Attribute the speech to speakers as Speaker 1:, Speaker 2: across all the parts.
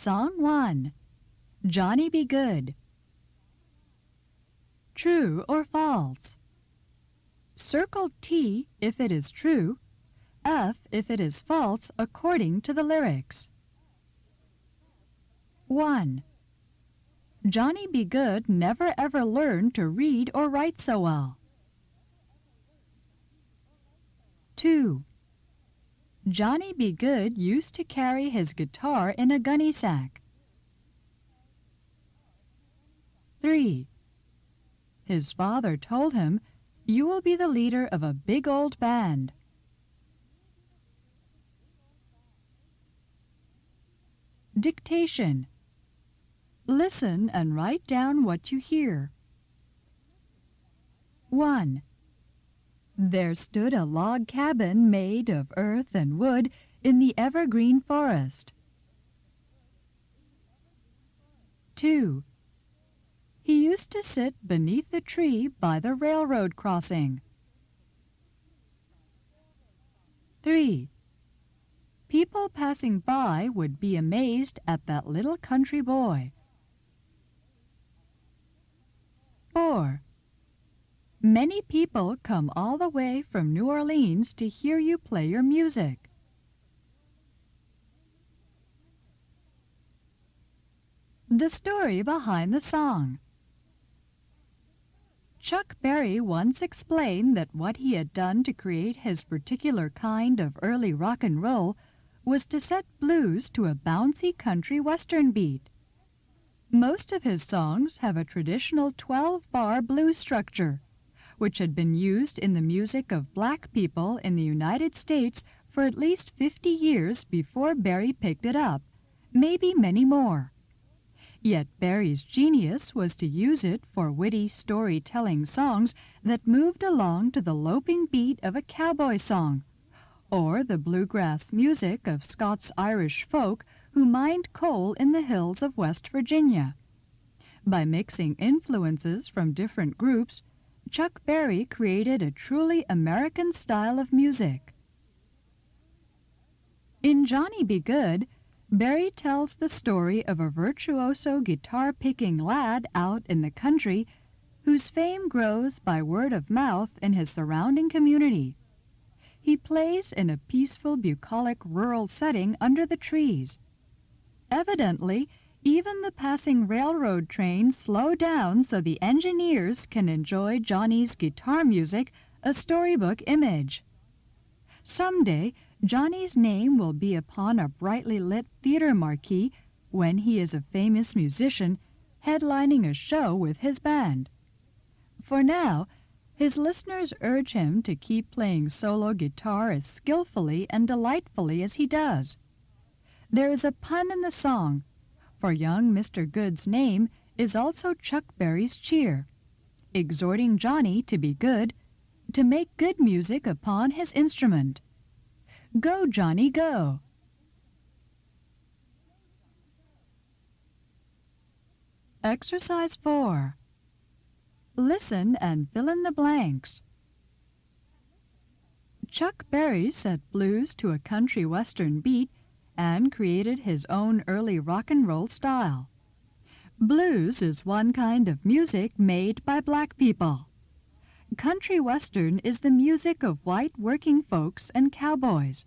Speaker 1: Song 1. Johnny Be Good. True or false? Circle T if it is true, F if it is false according to the lyrics. 1. Johnny Be Good never ever learned to read or write so well. 2. Johnny Be Good used to carry his guitar in a gunny sack. 3. His father told him, "You will be the leader of a big old band." Dictation. Listen and write down what you hear. 1. There stood a log cabin made of earth and wood in the evergreen forest. 2. He used to sit beneath the tree by the railroad crossing. 3. People passing by would be amazed at that little country boy. 4. Many people come all the way from New Orleans to hear you play your music. The story behind the song. Chuck Berry once explained that what he had done to create his particular kind of early rock and roll was to set blues to a bouncy country western beat. Most of his songs have a traditional 12-bar blues structure, which had been used in the music of black people in the United States for at least 50 years before Berry picked it up, maybe many more. Yet Berry's genius was to use it for witty storytelling songs that moved along to the loping beat of a cowboy song, or the bluegrass music of Scots-Irish folk who mined coal in the hills of West Virginia. By mixing influences from different groups, Chuck Berry created a truly American style of music. In Johnny Be Good, Berry tells the story of a virtuoso guitar-picking lad out in the country whose fame grows by word of mouth in his surrounding community. He plays in a peaceful, bucolic rural setting under the trees. Evidently, even the passing railroad trains slow down so the engineers can enjoy Johnny's guitar music, a storybook image. Someday, Johnny's name will be upon a brightly lit theater marquee when he is a famous musician headlining a show with his band. For now, his listeners urge him to keep playing solo guitar as skillfully and delightfully as he does. There is a pun in the song, for young Mr. Good's name is also Chuck Berry's cheer, exhorting Johnny to be good, to make good music upon his instrument. Go, Johnny, go! Exercise 4. Listen and fill in the blanks. Chuck Berry set blues to a country western beat and created his own early rock and roll style. Blues is one kind of music made by black people. Country western is the music of white working folks and cowboys.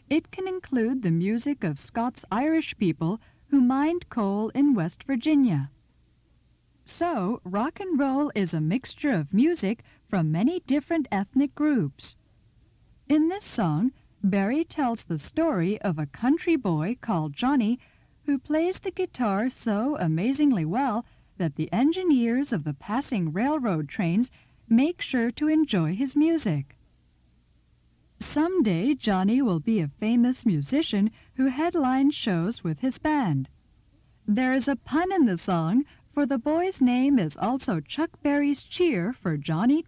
Speaker 1: It can include the music of Scots-Irish people who mined coal in West Virginia. So, rock and roll is a mixture of music from many different ethnic groups. In this song, Berry tells the story of a country boy called Johnny who plays the guitar so amazingly well that the engineers of the passing railroad trains make sure to enjoy his music. Someday, Johnny will be a famous musician who headlines shows with his band. There is a pun in the song, for the boy's name is also Chuck Berry's cheer for Johnny